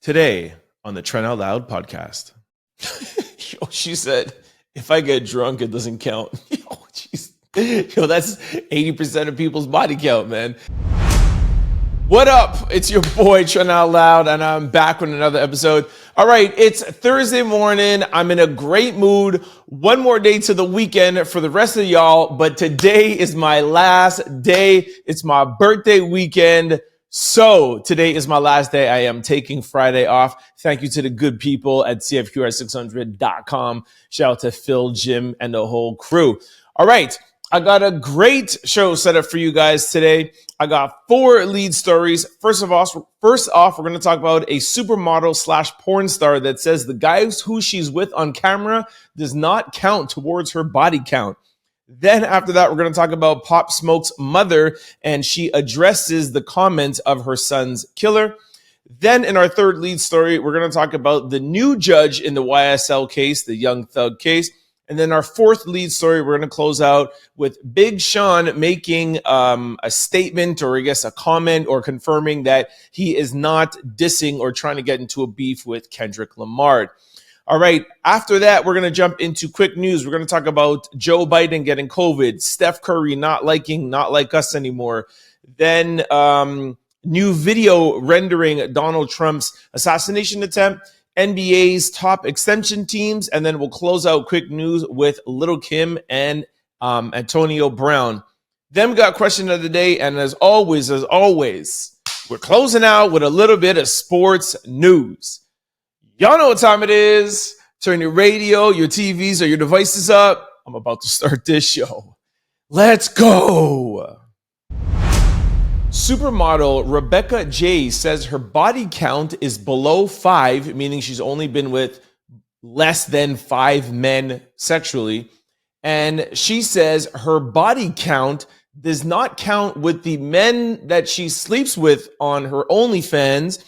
Today on the Trent Out Loud podcast. Yo, she said, if I get drunk, it doesn't count. Yo, jeez. Yo, that's 80% of people's body count, man. What up? It's your boy, Trent Out Loud, and I'm back with another episode. All right, it's Thursday morning. I'm in a great mood. One more day to the weekend for the rest of y'all, but today is my last day. It's my birthday weekend. So today is my last day. I am taking Friday off. Thank you to the good people at CFQR600.com. Shout out to Phil, Jim, and the whole crew. All right. I got a great show set up for you guys today. I got 4 lead stories. First off, we're going to talk about a supermodel / porn star that says the guys who she's with on camera does not count towards her body count. Then after that, we're going to talk about Pop Smoke's mother, and she addresses the comments of her son's killer. Then in our third lead story, we're going to talk about the new judge in the YSL case, the Young Thug case. And then our fourth lead story, we're going to close out with Big Sean making a statement, or I guess a comment, or confirming that he is not dissing or trying to get into a beef with Kendrick Lamar. All right. After that, we're going to jump into quick news. We're going to talk about Joe Biden getting COVID, Steph Curry not like us anymore. Then new video rendering Donald Trump's assassination attempt, NBA's top extension teams, and then we'll close out quick news with Lil' Kim and Antonio Brown. Then we got question of the day, and as always, we're closing out with a little bit of sports news. Y'all know what time it is. Turn your radio, your TVs, or your devices up. I'm about to start this show. Let's go. Supermodel Rebecca J says her body count is below 5, meaning she's only been with less than 5 men sexually. And she says her body count does not count with the men that she sleeps with on her OnlyFans,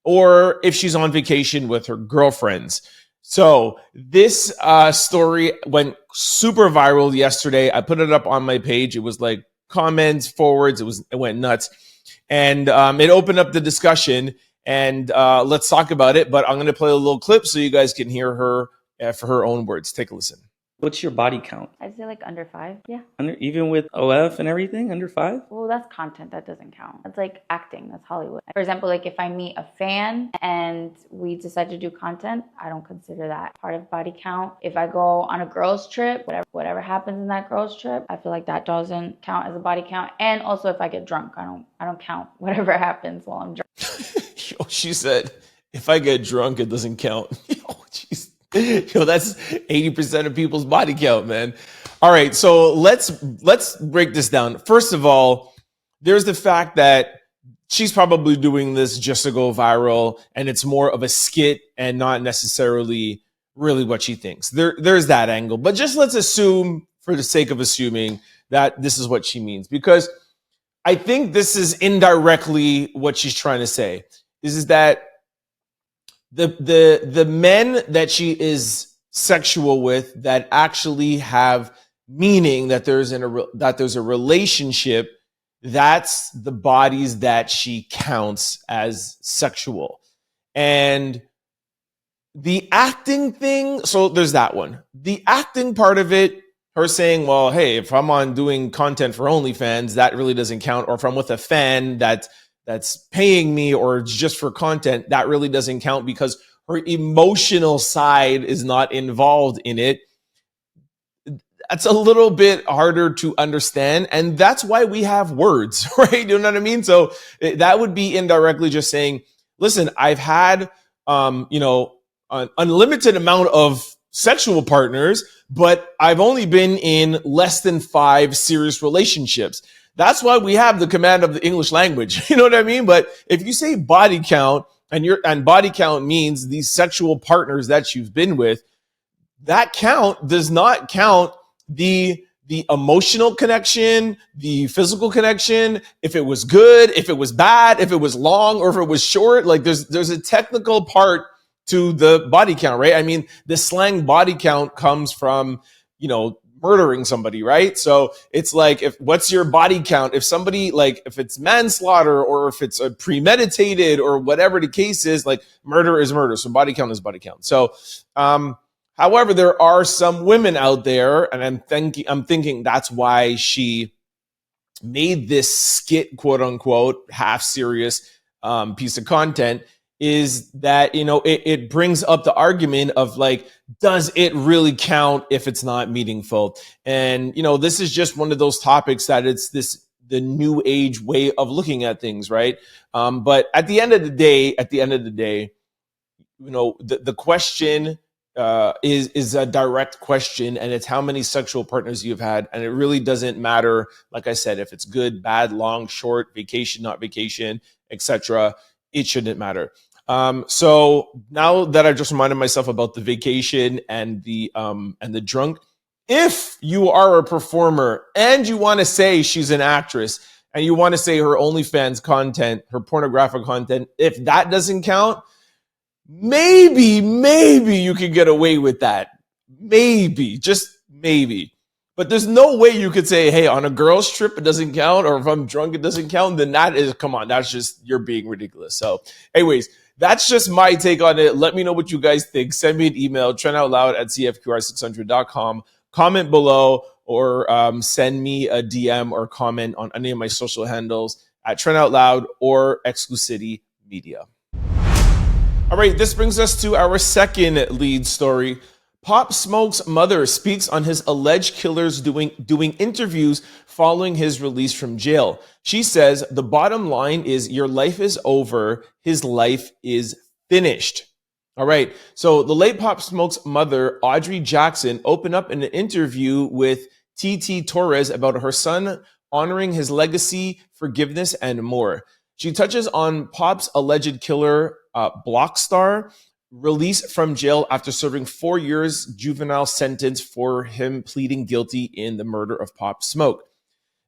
or if she's on vacation with her girlfriends. So this story went super viral yesterday. I put it up on my page. It was like comments, forwards. It went nuts. And it opened up the discussion. And let's talk about it. But I'm going to play a little clip so you guys can hear her for her own words. Take a listen. What's your body count? I'd say like under 5, yeah. Even with OF and everything, under 5? Well, that's content, that doesn't count. That's like acting, that's Hollywood. For example, like if I meet a fan and we decide to do content, I don't consider that part of body count. If I go on a girls trip, whatever happens in that girls trip, I feel like that doesn't count as a body count. And also if I get drunk, I don't count whatever happens while I'm drunk. Yo, she said, if I get drunk, it doesn't count. Yo, jeez. Yo, that's 80% of people's body count, man. All right, so let's break this down. First of all, there's the fact that she's probably doing this just to go viral, and it's more of a skit and not necessarily really what she thinks. There's that angle. But just let's assume, for the sake of assuming, that this is what she means, because I think this is indirectly what she's trying to say. Is that the men that she is sexual with that actually have meaning, that there's a relationship, that's the bodies that she counts as sexual. And the acting thing, so there's that one. The acting part of it, her saying, well, hey, if I'm on doing content for OnlyFans, that really doesn't count. Or if I'm with a fan that's paying me or just for content, that really doesn't count because her emotional side is not involved in it. That's a little bit harder to understand. And that's why we have words, right? You know what I mean? So that would be indirectly just saying, listen, I've had, an unlimited amount of sexual partners, but I've only been in less than 5 serious relationships. That's why we have the command of the English language. You know what I mean? But if you say body count, and body count means these sexual partners that you've been with, that count does not count the emotional connection, the physical connection, if it was good, if it was bad, if it was long, or if it was short. Like there's a technical part to the body count, right? I mean, the slang body count comes from, murdering somebody, right? So it's like, what's your body count? If somebody, like, if it's manslaughter or if it's a premeditated or whatever the case is, like, murder is murder. So body count is body count. So, however, there are some women out there, and I'm thinking that's why she made this skit, quote unquote, half serious piece of content, is that, it brings up the argument of, like, does it really count if it's not meaningful? And, this is just one of those topics that it's the new age way of looking at things, right? But at the end of the day, the question is a direct question, and it's how many sexual partners you've had. And it really doesn't matter, like I said, if it's good, bad, long, short, vacation, not vacation, etc. It shouldn't matter. So now that I just reminded myself about the vacation and the drunk, if you are a performer and you want to say she's an actress and you want to say her OnlyFans content, her pornographic content, if that doesn't count, maybe you could get away with that. Maybe, just maybe. But there's no way you could say, hey, on a girl's trip, it doesn't count, or if I'm drunk, it doesn't count. Then come on, that's just, you're being ridiculous. So anyways, that's just my take on it. Let me know what you guys think. Send me an email, trendoutloud@cfqr600.com. Comment below, or send me a DM or comment on any of my social handles at trendoutloud or Exclusivity Media. All right, this brings us to our second lead story. Pop Smoke's mother speaks on his alleged killers doing interviews following his release from jail. She says, the bottom line is your life is over. His life is finished. All right. So the late Pop Smoke's mother, Audrey Jackson, opened up in an interview with TT Torres about her son honoring his legacy, forgiveness, and more. She touches on Pop's alleged killer, Blockstar, released from jail after serving 4 years juvenile sentence for him pleading guilty in the murder of Pop Smoke.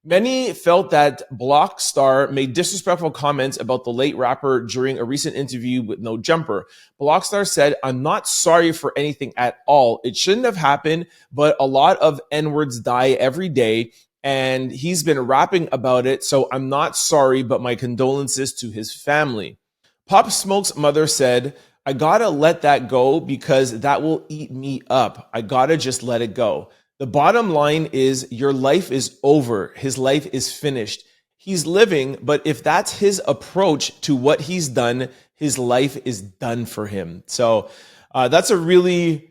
Many felt that Blockstar made disrespectful comments about the late rapper during a recent interview with No Jumper. Blockstar said, I'm not sorry for anything at all. It shouldn't have happened, but a lot of N-words die every day, and he's been rapping about it, so I'm not sorry, but my condolences to his family. Pop Smoke's mother said, I gotta let that go because that will eat me up. I gotta just let it go. The bottom line is your life is over. His life is finished. He's living, but if that's his approach to what he's done, his life is done for him. So that's a really,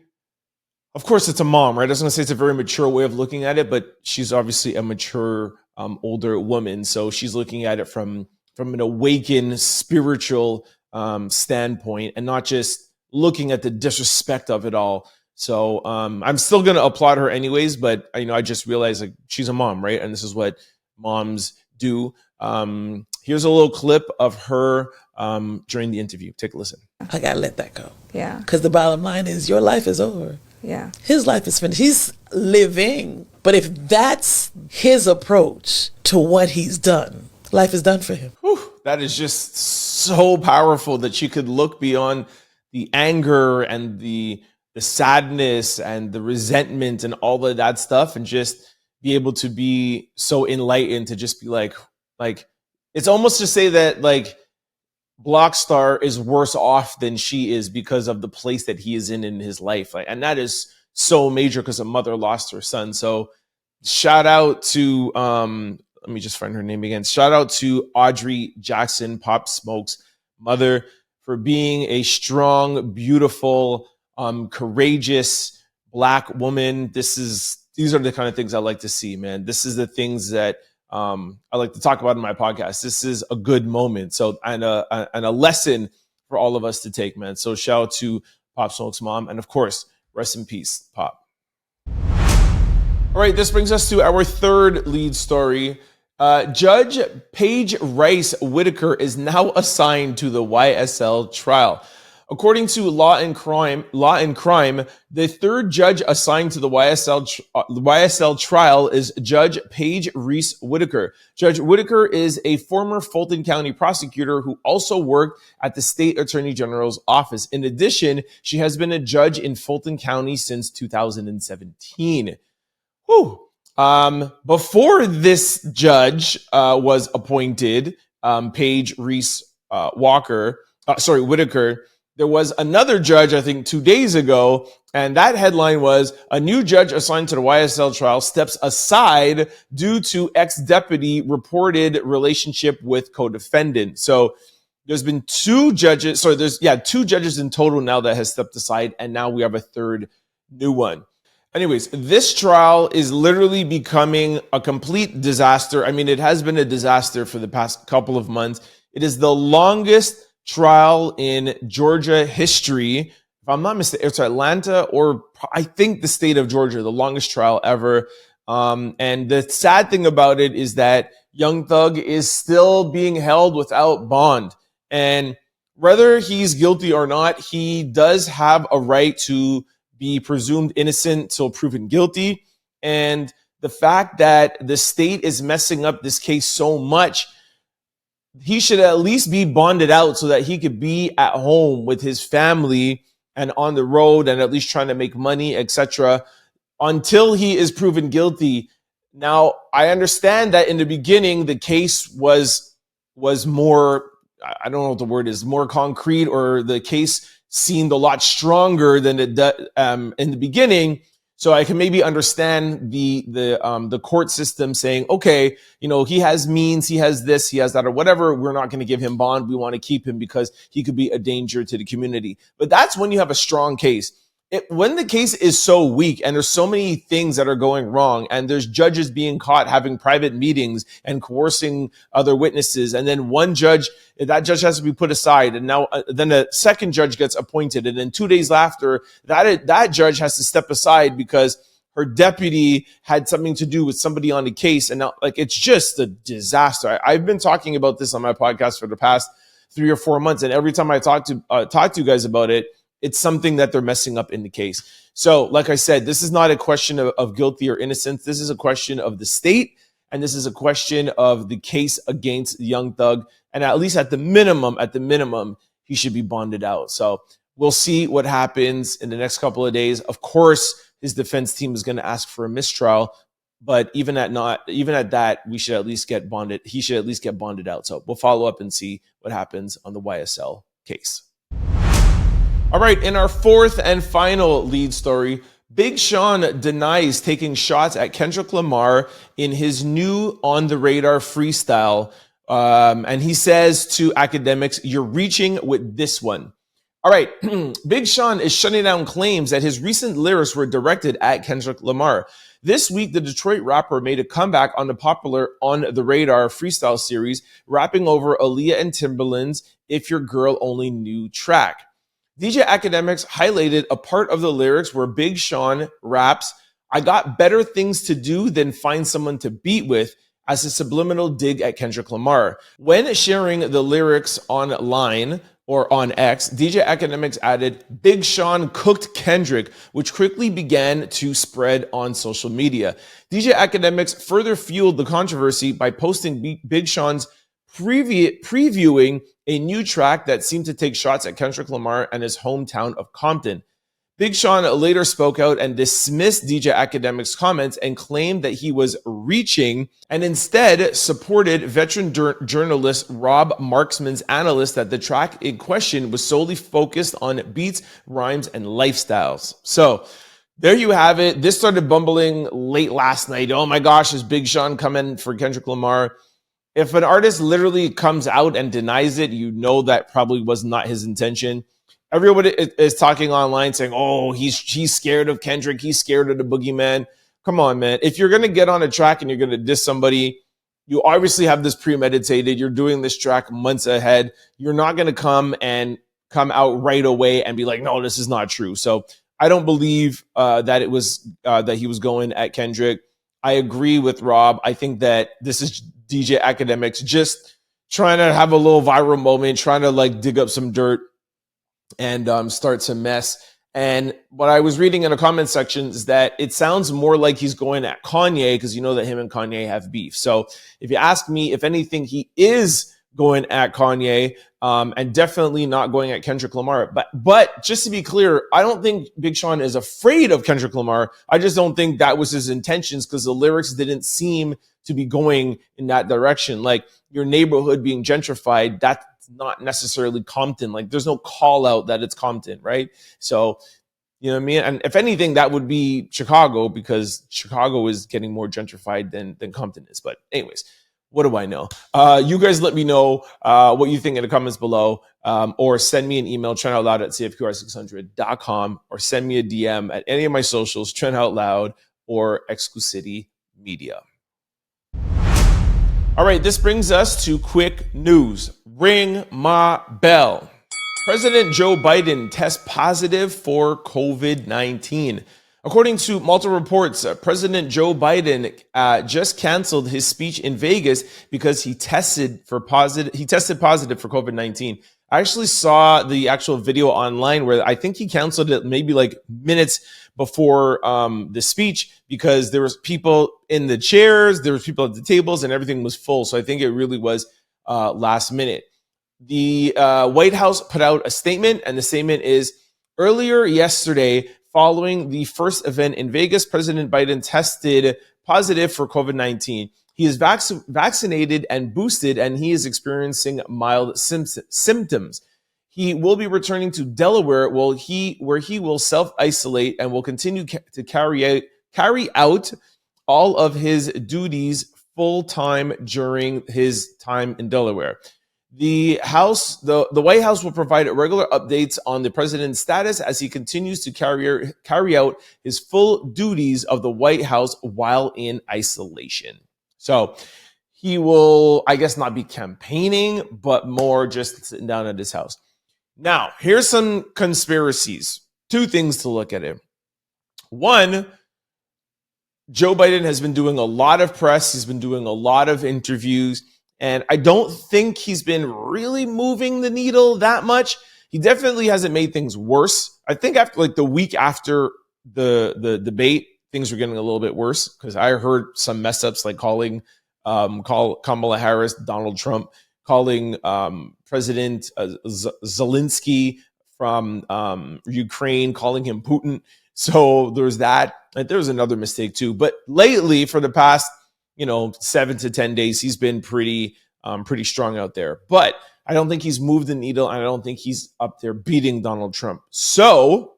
of course, it's a mom, right? I was gonna say it's a very mature way of looking at it, but she's obviously a mature, older woman. So she's looking at it from an awakened spiritual standpoint and not just looking at the disrespect of it all. So I'm still going to applaud her anyways, but I just realized, like, she's a mom, right? And this is what moms do. Here's a little clip of her during the interview. Take a listen. I got to let that go. Yeah. Because the bottom line is your life is over. Yeah. His life is finished. He's living. But if that's his approach to what he's done, life is done for him. Whew, that is just so powerful that she could look beyond the anger and the sadness and the resentment and all of that stuff and just be able to be so enlightened to just be like it's almost to say that, like, Blockstar is worse off than she is because of the place that he is in his life. And that is so major because a mother lost her son. So shout out to, let me just find her name again. Shout out to Audrey Jackson, Pop Smoke's mother, for being a strong, beautiful, courageous Black woman. These are the kind of things I like to see, man. This is the things that I like to talk about in my podcast. This is a good moment. So, and a lesson for all of us to take, man. So shout out to Pop Smoke's mom. And of course, rest in peace, Pop. All right, this brings us to our third lead story. Judge Paige Rice Whitaker is now assigned to the YSL trial. According to Law and Crime, the third judge assigned to the YSL trial is Judge Paige Rice Whitaker. Judge Whitaker is a former Fulton County prosecutor who also worked at the State Attorney General's office. In addition, she has been a judge in Fulton County since 2017. Whew. Before this judge was appointed, Paige Reese Whitaker, there was another judge, I think 2 days ago, and that headline was, a new judge assigned to the YSL trial steps aside due to ex-deputy reported relationship with co-defendant. So there's been two judges. So there's, two judges in total now that has stepped aside, and now we have a third new one. Anyways, this trial is literally becoming a complete disaster. I mean, it has been a disaster for the past couple of months. It is the longest trial in Georgia history. If I'm not mistaken, it's Atlanta or I think the state of Georgia, the longest trial ever. And the sad thing about it is that Young Thug is still being held without bond. And whether he's guilty or not, he does have a right to be presumed innocent till proven guilty. And the fact that the state is messing up this case so much, he should at least be bonded out so that he could be at home with his family and on the road and at least trying to make money, etc., until he is proven guilty. Now, I understand that in the beginning, the case was more, I don't know what the word is, more concrete, or the case seemed a lot stronger than it in the beginning. So I can maybe understand the court system saying, okay, he has means, he has this, he has that, or whatever. We're not going to give him bond. We want to keep him because he could be a danger to the community. But that's when you have a strong case. When the case is so weak and there's so many things that are going wrong, and there's judges being caught having private meetings and coercing other witnesses, and then that judge has to be put aside, and now then a second judge gets appointed, and then 2 days after that judge has to step aside because her deputy had something to do with somebody on the case, and now it's just a disaster. I've been talking about this on my podcast for the past 3 or 4 months, and every time I talk to you guys about it, it's something that they're messing up in the case. So, like I said, this is not a question of guilty or innocence. This is a question of the state, and this is a question of the case against Young Thug. And at least at the minimum, he should be bonded out. So we'll see what happens in the next couple of days. Of course, his defense team is going to ask for a mistrial, but even at that, we should at least get bonded. He should at least get bonded out. So we'll follow up and see what happens on the YSL case. All right, in our fourth and final lead story, Big Sean denies taking shots at Kendrick Lamar in his new On the Radar freestyle. And he says to academics, "You're reaching with this one." All right, Big Sean is shutting down claims that his recent lyrics were directed at Kendrick Lamar. This week, the Detroit rapper made a comeback on the popular On the Radar freestyle series, rapping over Aaliyah and Timbaland's If Your Girl Only Knew track. DJ Academics highlighted a part of the lyrics where Big Sean raps, "I got better things to do than find someone to beat with," as a subliminal dig at Kendrick Lamar. When sharing the lyrics online or on X, DJ Academics added, "Big Sean cooked Kendrick," which quickly began to spread on social media. DJ Academics further fueled the controversy by posting Big Sean's previewing a new track that seemed to take shots at Kendrick Lamar and his hometown of Compton. Big Sean later spoke out and dismissed DJ Academics' comments and claimed that he was reaching, and instead supported veteran journalist Rob Marksman's analysis that the track in question was solely focused on beats, rhymes, and lifestyles. So there you have it. This started bumbling late last night. Oh my gosh, is Big Sean coming for Kendrick Lamar? If an artist literally comes out and denies it, you know that probably was not his intention. Everybody is talking online saying, "Oh, he's scared of Kendrick. He's scared of the boogeyman." Come on, man. If you're going to get on a track and you're going to diss somebody, you obviously have this premeditated. You're doing this track months ahead. You're not going to come out right away and be like, "No, this is not true." So I don't believe that it was that he was going at Kendrick. I agree with Rob. I think that this is DJ Academics just trying to have a little viral moment, trying to dig up some dirt and start some mess. And what I was reading in the comment section is that it sounds more like he's going at Kanye, because you know that him and Kanye have beef. So if you ask me, if anything, he is going at Kanye, and definitely not going at Kendrick Lamar. But just to be clear, I don't think Big Sean is afraid of Kendrick Lamar. I just don't think that was his intentions, because the lyrics didn't seem to be going in that direction. Like, your neighborhood being gentrified, that's not necessarily Compton. Like, there's no call out that it's Compton, right? So, you know what I mean? And if anything, that would be Chicago, because Chicago is getting more gentrified than Compton is. But anyways, what do I know? You guys let me know what you think in the comments below, or send me an email, trendoutloud@cfqr600.com, or send me a DM at any of my socials, Trend Out Loud or Exclusivity Media. All right, this brings us to quick news. Ring my bell. President Joe Biden tests positive for COVID-19. According to multiple reports, President Joe Biden just canceled his speech in Vegas because he tested positive for COVID-19. I actually saw the actual video online where I think he canceled it maybe like minutes before the speech, because there was people in the chairs, there was people at the tables, and everything was full. So I think it really was last minute. The White House put out a statement, and the statement is, earlier yesterday, following the first event in Vegas, President Biden tested positive for COVID-19. He is vaccinated and boosted, and he is experiencing mild symptoms. He will be returning to Delaware, where he will self-isolate and will continue to carry out all of his duties full-time during his time in Delaware. The White House will provide regular updates on the president's status as he continues to carry out his full duties of the White House while in isolation. So he will, I guess, not be campaigning, but more just sitting down at his house. Now, here's some conspiracies. Two things to look at it. One, Joe Biden has been doing a lot of press. He's been doing a lot of interviews. And I don't think he's been really moving the needle that much. He definitely hasn't made things worse. I think after the week after the debate, things were getting a little bit worse, because I heard some mess ups like calling Kamala Harris Donald Trump, calling President Zelensky from Ukraine, calling him Putin. So there's that. And there was another mistake too. But lately, for the past 7 to 10 days, he's been pretty strong out there. But I don't think he's moved the needle, and I don't think he's up there beating Donald Trump. So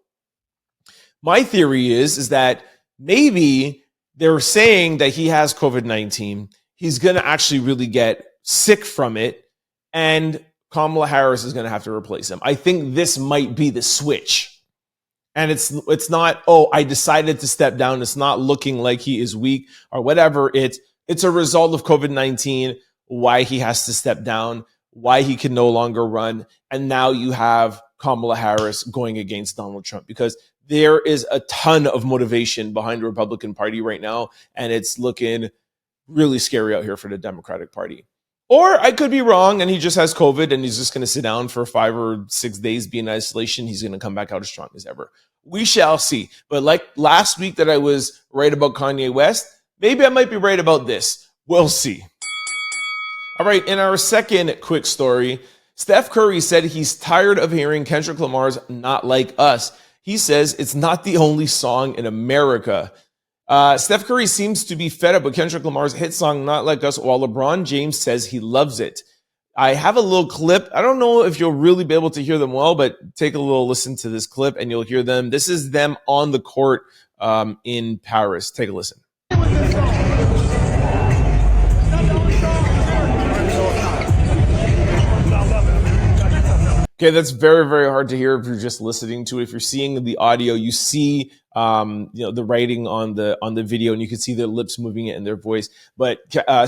my theory is that maybe they're saying that he has COVID-19. He's going to actually really get sick from it, and Kamala Harris is going to have to replace him. I think this might be the switch. And it's not, I decided to step down. It's not looking like he is weak or whatever. It's a result of COVID-19, why he has to step down, why he can no longer run. And now you have Kamala Harris going against Donald Trump, because there is a ton of motivation behind the Republican Party right now. And it's looking really scary out here for the Democratic Party. Or I could be wrong, and he just has COVID and he's just going to sit down for 5 or 6 days, be in isolation. He's going to come back out as strong as ever. We shall see. But like last week that I was right about Kanye West, maybe I might be right about this. We'll see. All right, in our second quick story, Steph Curry said he's tired of hearing Kendrick Lamar's Not Like Us. He says it's not the only song in America. Steph Curry seems to be fed up with Kendrick Lamar's hit song Not Like Us, while LeBron James says he loves it. I have a little clip. I don't know if you'll really be able to hear them well, but take a little listen to this clip and you'll hear them. This is them on the court in Paris. Take a listen. Okay, that's very, very hard to hear if you're just listening to it. If you're seeing the audio, you see the writing on the video, and you can see their lips moving it in their voice. But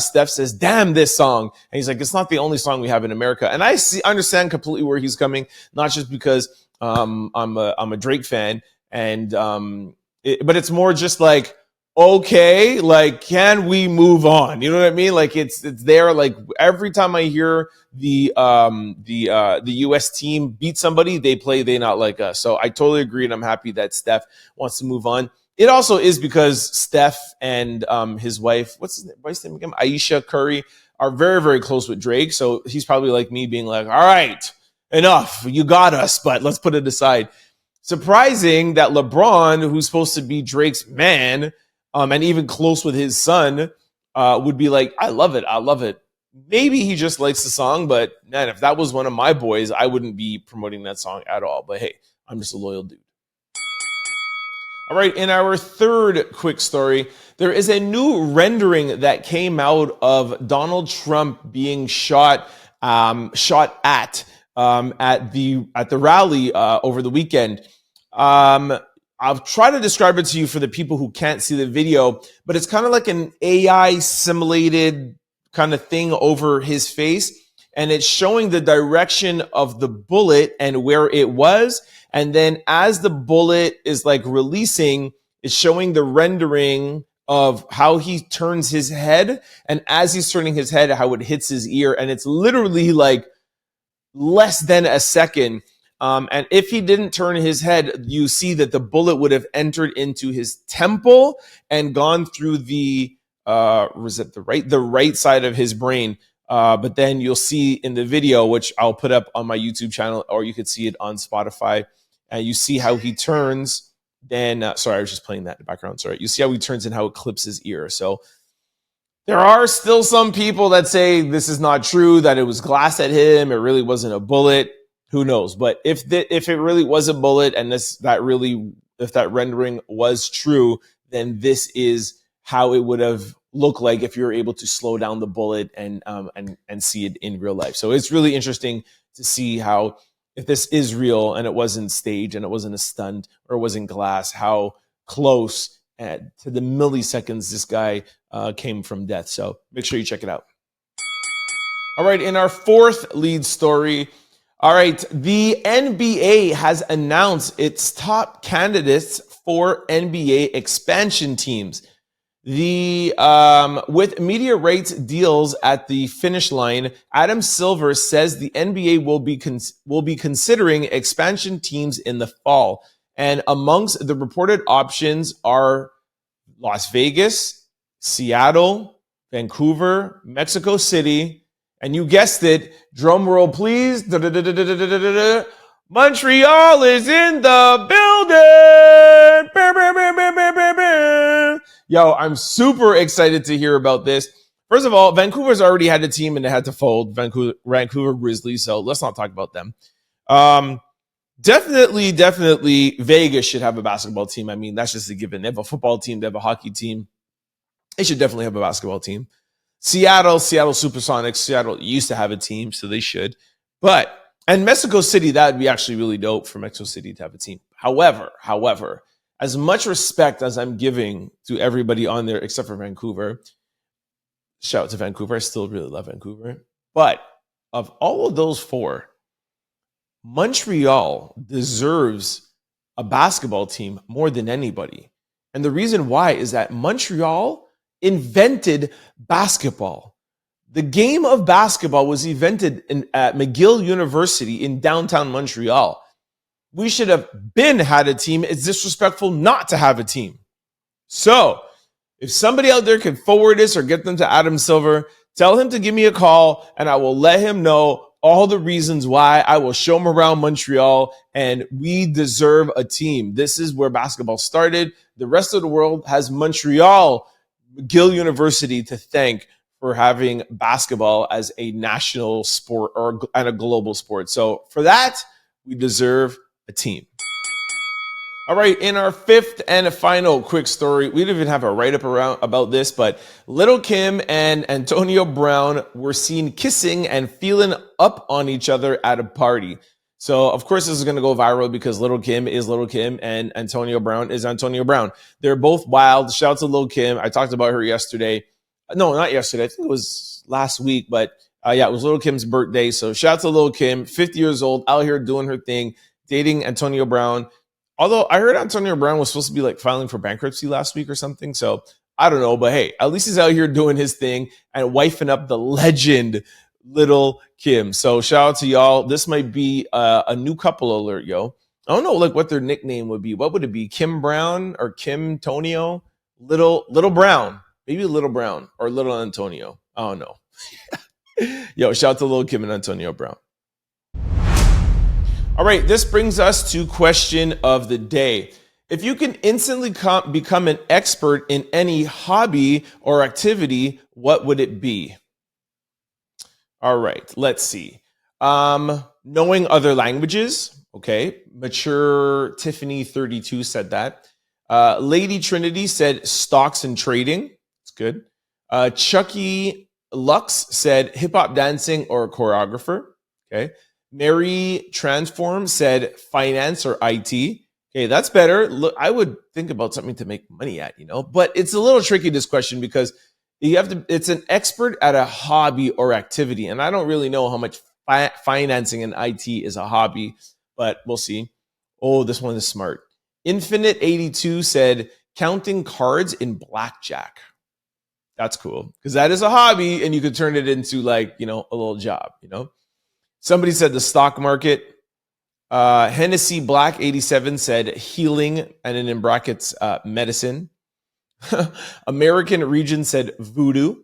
Steph says, "Damn this song," and he's like, "It's not the only song we have in America." And I understand completely where he's coming, not just because I'm a Drake fan, and but it's more just like, okay, like, can we move on? You know what I mean? Like, it's there. Like, every time I hear the U.S. team beat somebody, they play They Not Like Us. So I totally agree, and I'm happy that Steph wants to move on. It also is because Steph and his wife, what's his wife's name again? Aisha Curry, are very, very close with Drake. So he's probably like me being like, all right, enough. You got us, but let's put it aside. Surprising that LeBron, who's supposed to be Drake's man, and even close with his son, would be like, I love it. I love it. Maybe he just likes the song, but man, if that was one of my boys, I wouldn't be promoting that song at all. But hey, I'm just a loyal dude. All right, in our third quick story, there is a new rendering that came out of Donald Trump being shot at the rally over the weekend. I'll try to describe it to you for the people who can't see the video, but it's kind of like an AI simulated kind of thing over his face, and it's showing the direction of the bullet and where it was. And then as the bullet is like releasing, it's showing the rendering of how he turns his head. And as he's turning his head, how it hits his ear. And it's literally like less than a second. And if he didn't turn his head, you see that the bullet would have entered into his temple and gone through the right side of his brain. But then you'll see in the video, which I'll put up on my YouTube channel, or you could see it on Spotify. And you see how he turns. Then, sorry, I was just playing that in the background. Sorry. You see how he turns and how it clips his ear. So there are still some people that say this is not true, that it was glass at him. It really wasn't a bullet. Who knows? But if it really was a bullet, and if that rendering was true, then this is how it would have looked like if you were able to slow down the bullet and see it in real life. So it's really interesting to see how, if this is real and it wasn't staged and it wasn't a stunt or it wasn't glass, how close to the milliseconds this guy came from death. So make sure you check it out. All right, in our fourth lead story, all right, the NBA has announced its top candidates for NBA expansion teams. With media rights deals at the finish line, Adam Silver says the NBA will be considering expansion teams in the fall. And amongst the reported options are Las Vegas, Seattle, Vancouver, Mexico City, and you guessed it, drum roll please, Montreal is in the building. Yo, I'm super excited to hear about this. First of all, Vancouver's already had a team and they had to fold, Vancouver Grizzlies, so let's not talk about them. Definitely Vegas should have a basketball team. I mean, that's just a given. They have a football team, they have a hockey team. They should definitely have a basketball team. Seattle Supersonics. Seattle used to have a team, so they should. And Mexico City, that would be actually really dope for Mexico City to have a team. However, as much respect as I'm giving to everybody on there except for Vancouver, shout out to Vancouver. I still really love Vancouver. But of all of those four, Montreal deserves a basketball team more than anybody. And the reason why is that Montreal invented basketball. The game of basketball was invented at McGill University in downtown Montreal. We should have had a team. It's disrespectful not to have a team. So if somebody out there can forward this or get them to Adam Silver, tell him to give me a call and I will let him know all the reasons why. I will show him around Montreal, and we deserve a team. This is where basketball started. The rest of the world has Montreal, McGill University to thank for having basketball as a national sport and a global sport. So for that, we deserve a team. All right, in our fifth and final quick story, we didn't even have a write-up about this, but Lil' Kim and Antonio Brown were seen kissing and feeling up on each other at a party. So, of course, this is going to go viral because Lil' Kim is Lil' Kim and Antonio Brown is Antonio Brown. They're both wild. Shout out to Lil' Kim. I talked about her yesterday. No, not yesterday. I think it was last week, but it was Lil' Kim's birthday. So shout out to Lil' Kim, 50 years old, out here doing her thing, dating Antonio Brown. Although I heard Antonio Brown was supposed to be like filing for bankruptcy last week or something. So I don't know, but hey, at least he's out here doing his thing and wifing up the legend Lil' Kim. So shout out to y'all. This might be a new couple alert, yo. I don't know like what their nickname would be. What would it be? Kim Brown or Kim Tonio? Little Brown. Maybe Little Brown or Little Antonio. I don't know. Yo, shout out to Lil Kim and Antonio Brown. All right, this brings us to question of the day. If you can instantly become an expert in any hobby or activity, what would it be? All right, let's see. Knowing other languages. Okay. Mature Tiffany 32 said that. Lady Trinity said stocks and trading. It's good. Chucky Lux said hip hop dancing or a choreographer. Okay. Mary Transform said finance or IT. Okay, that's better. Look, I would think about something to make money at, but it's a little tricky, this question, because it's an expert at a hobby or activity. And I don't really know how much financing and IT is a hobby, but we'll see. Oh, this one is smart. Infinite 82 said counting cards in blackjack. That's cool because that is a hobby and you could turn it into a little job, Somebody said the stock market. Hennessy Black 87 said healing, and then in brackets, medicine. American Region said voodoo.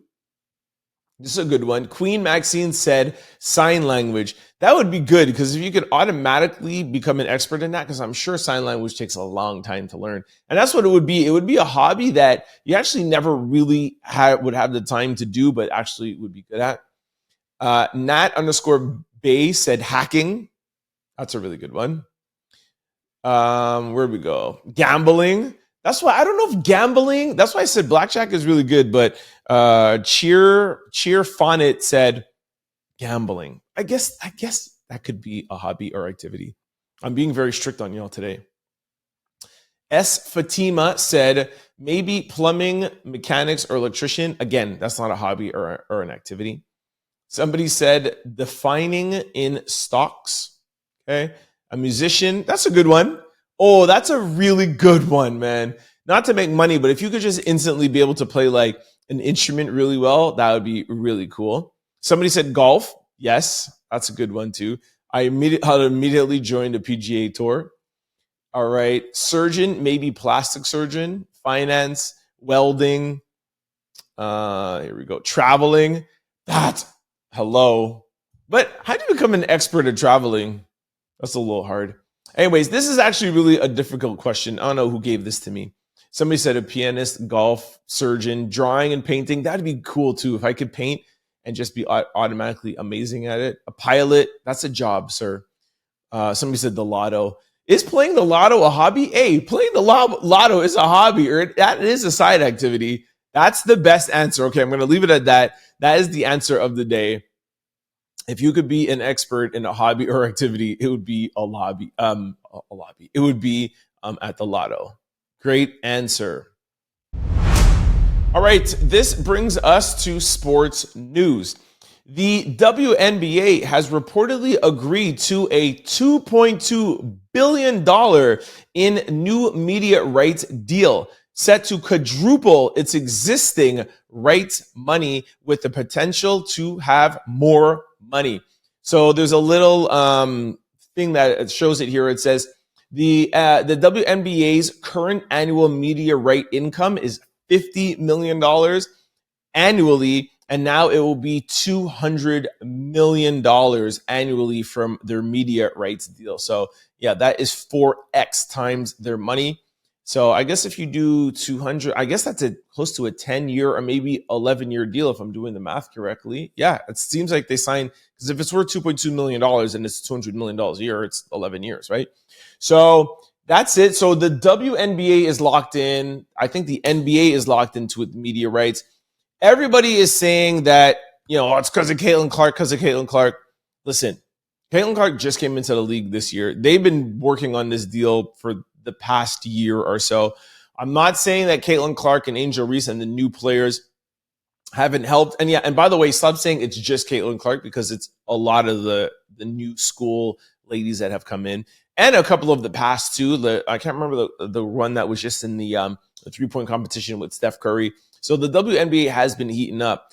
This is a good one. Queen Maxine said sign language. That would be good because if you could automatically become an expert in that, because I'm sure sign language takes a long time to learn. And that's what it would be. It would be a hobby that you actually never really would have the time to do, but actually would be good at. Nat_Bay said hacking. That's a really good one. Where'd we go? Gambling. That's why I don't know if gambling. That's why I said blackjack is really good. But Cheer Fonnet said gambling. I guess that could be a hobby or activity. I'm being very strict on y'all today. S. Fatima said maybe plumbing, mechanics, or electrician. Again, that's not a hobby or an activity. Somebody said defining in stocks. Okay. A musician. That's a good one. Oh, that's a really good one, man. Not to make money, but if you could just instantly be able to play like an instrument really well, that would be really cool. Somebody said golf. Yes, that's a good one too. I immediately joined a PGA tour. All right. Surgeon, maybe plastic surgeon. Finance, welding. Here we go. Traveling. Hello. But how do you become an expert at traveling? That's a little hard. Anyways, this is actually really a difficult question. I don't know who gave this to me. Somebody said a pianist, golf, surgeon, drawing and painting. That'd be cool too. If I could paint and just be automatically amazing at it. A pilot, that's a job, sir. Somebody said the lotto. Is playing the lotto a hobby? Hey, playing the lotto is a hobby, or that is a side activity. That's the best answer. Okay, I'm going to leave it at that. That is the answer of the day. If you could be an expert in a hobby or activity, it would be a lobby. It would be at the lotto. Great answer. All right, this brings us to sports news. The WNBA has reportedly agreed to a $2.2 billion in new media rights deal, set to quadruple its existing rights money with the potential to have more money. So there's a little thing that shows it here. It says the WNBA's current annual media right income is $50 million annually, and now it will be $200 million annually from their media rights deal. So yeah, that is 4x times their money. So I guess if you do 200, I guess that's close to a 10-year or maybe 11-year deal if I'm doing the math correctly. Yeah, it seems like they signed, because if it's worth $2.2 million and it's $200 million a year, it's 11 years, right? So that's it. So the WNBA is locked in. I think the NBA is locked into with media rights. Everybody is saying that, it's because of Caitlin Clark, Listen, Caitlin Clark just came into the league this year. They've been working on this deal for the past year or so. I'm not saying that Caitlin Clark and Angel Reese and the new players haven't helped. And yeah, and by the way, stop saying it's just Caitlin Clark, because it's a lot of the new school ladies that have come in, and a couple of the past too. I can't remember the one that was just in the 3-point competition with Steph Curry. So the WNBA has been heating up.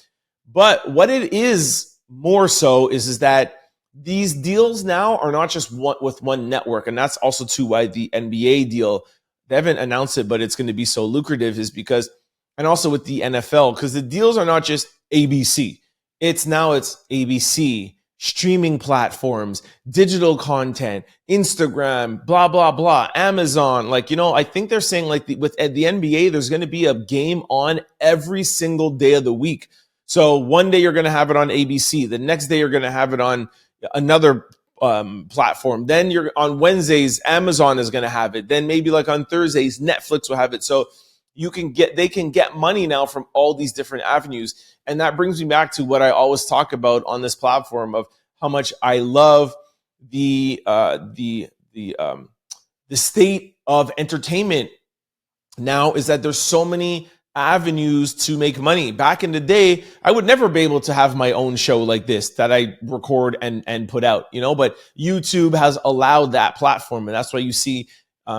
But what it is more so is that these deals now are not just with one network. And that's also too why the NBA deal, they haven't announced it, but it's going to be so lucrative, is because, and also with the NFL, because the deals are not just ABC. It's ABC, streaming platforms, digital content, Instagram, blah, blah, blah, Amazon. Like, I think they're saying like at the NBA, there's going to be a game on every single day of the week. So one day you're going to have it on ABC. The next day you're going to have it on another platform. Then you're on Wednesdays, Amazon is going to have it. Then maybe like on Thursdays, Netflix will have it. So they can get money now from all these different avenues. And that brings me back to what I always talk about on this platform of how much I love the state of entertainment now, is that there's so many avenues to make money. Back in the day, I would never be able to have my own show like this that I record and put out, but YouTube has allowed that platform. And that's why you see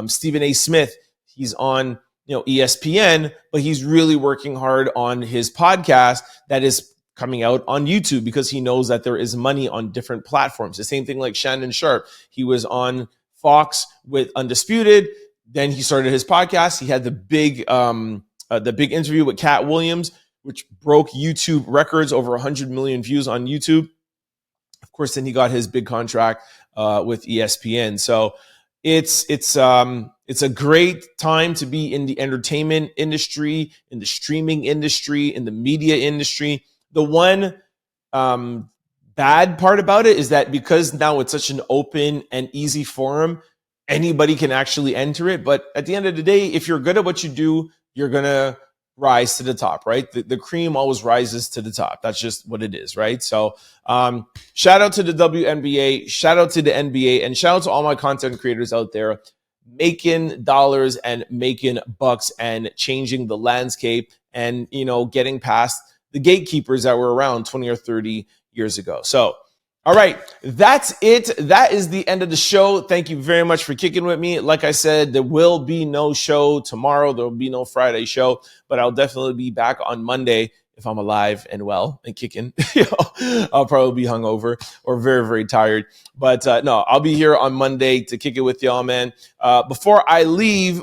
Stephen A. Smith, he's on ESPN, but he's really working hard on his podcast that is coming out on YouTube because he knows that there is money on different platforms. The same thing like Shannon Sharp. He was on Fox with Undisputed. Then he started his podcast. He had the big interview with Cat Williams, which broke YouTube records, over 100 million views on YouTube. Of course, then he got his big contract with ESPN. So it's a great time to be in the entertainment industry, in the streaming industry, in the media industry. The one bad part about it is that because now it's such an open and easy forum, anybody can actually enter it. But at the end of the day, if you're good at what you do, you're going to rise to the top, right? The cream always rises to the top. That's just what it is, right? So shout out to the WNBA, shout out to the NBA, and shout out to all my content creators out there making dollars and making bucks and changing the landscape and, getting past the gatekeepers that were around 20 or 30 years ago. So, all right, that's it. That is the end of the show. Thank you very much for kicking with me. Like I said, there will be no show tomorrow. There will be no Friday show, but I'll definitely be back on Monday if I'm alive and well and kicking. I'll probably be hungover or very, very tired. But no, I'll be here on Monday to kick it with y'all, man. Before I leave,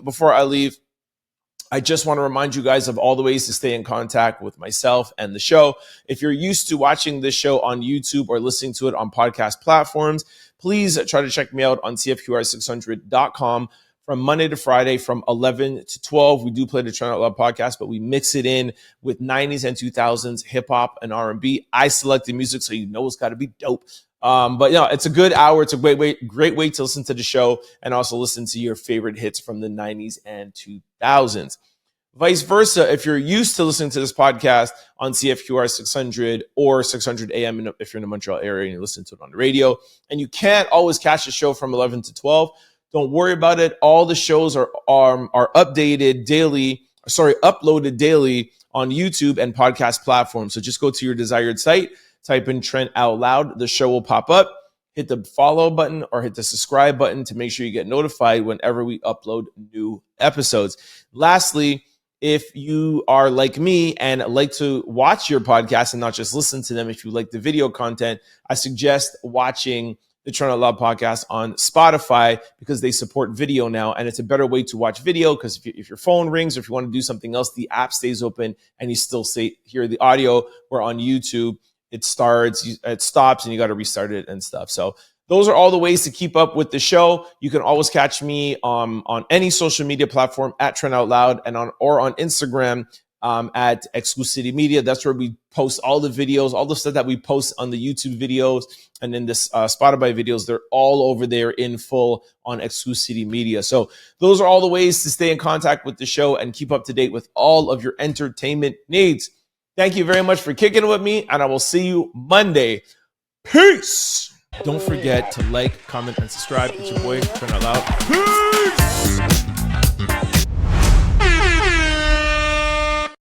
I just want to remind you guys of all the ways to stay in contact with myself and the show. If you're used to watching this show on YouTube or listening to it on podcast platforms, please try to check me out on CFQR600.com from Monday to Friday from 11 to 12. We do play the Trend Out Loud podcast, but we mix it in with 90s and 2000s hip hop and R&B. I select the music, so you know it's got to be dope. But it's a good hour. It's a great way to listen to the show and also listen to your favorite hits from the 90s and 2000s. Vice versa, if you're used to listening to this podcast on CFQR 600 or 600 AM, if you're in the Montreal area and you listen to it on the radio, and you can't always catch the show from 11 to 12, don't worry about it. All the shows are uploaded daily on YouTube and podcast platforms. So just go to your desired site, type in Trent Out Loud. The show will pop up. Hit the follow button or hit the subscribe button to make sure you get notified whenever we upload new episodes. Lastly, if you are like me and like to watch your podcast and not just listen to them, if you like the video content, I suggest watching the Trent Out Loud podcast on Spotify because they support video now. And it's a better way to watch video because if your phone rings or if you want to do something else, the app stays open and you still hear the audio. Where on YouTube, it stops, and you got to restart it and stuff. So those are all the ways to keep up with the show. You can always catch me on any social media platform at Trent Out Loud and on Instagram at Exclusivity Media. That's where we post all the videos, all the stuff that we post on the YouTube videos and then the Spotify videos. They're all over there in full on Exclusivity Media. So those are all the ways to stay in contact with the show and keep up to date with all of your entertainment needs. Thank you very much for kicking with me, and I will see you Monday. Peace. Don't forget to like, comment, and subscribe. It's your boy, Trent Out Loud. Peace.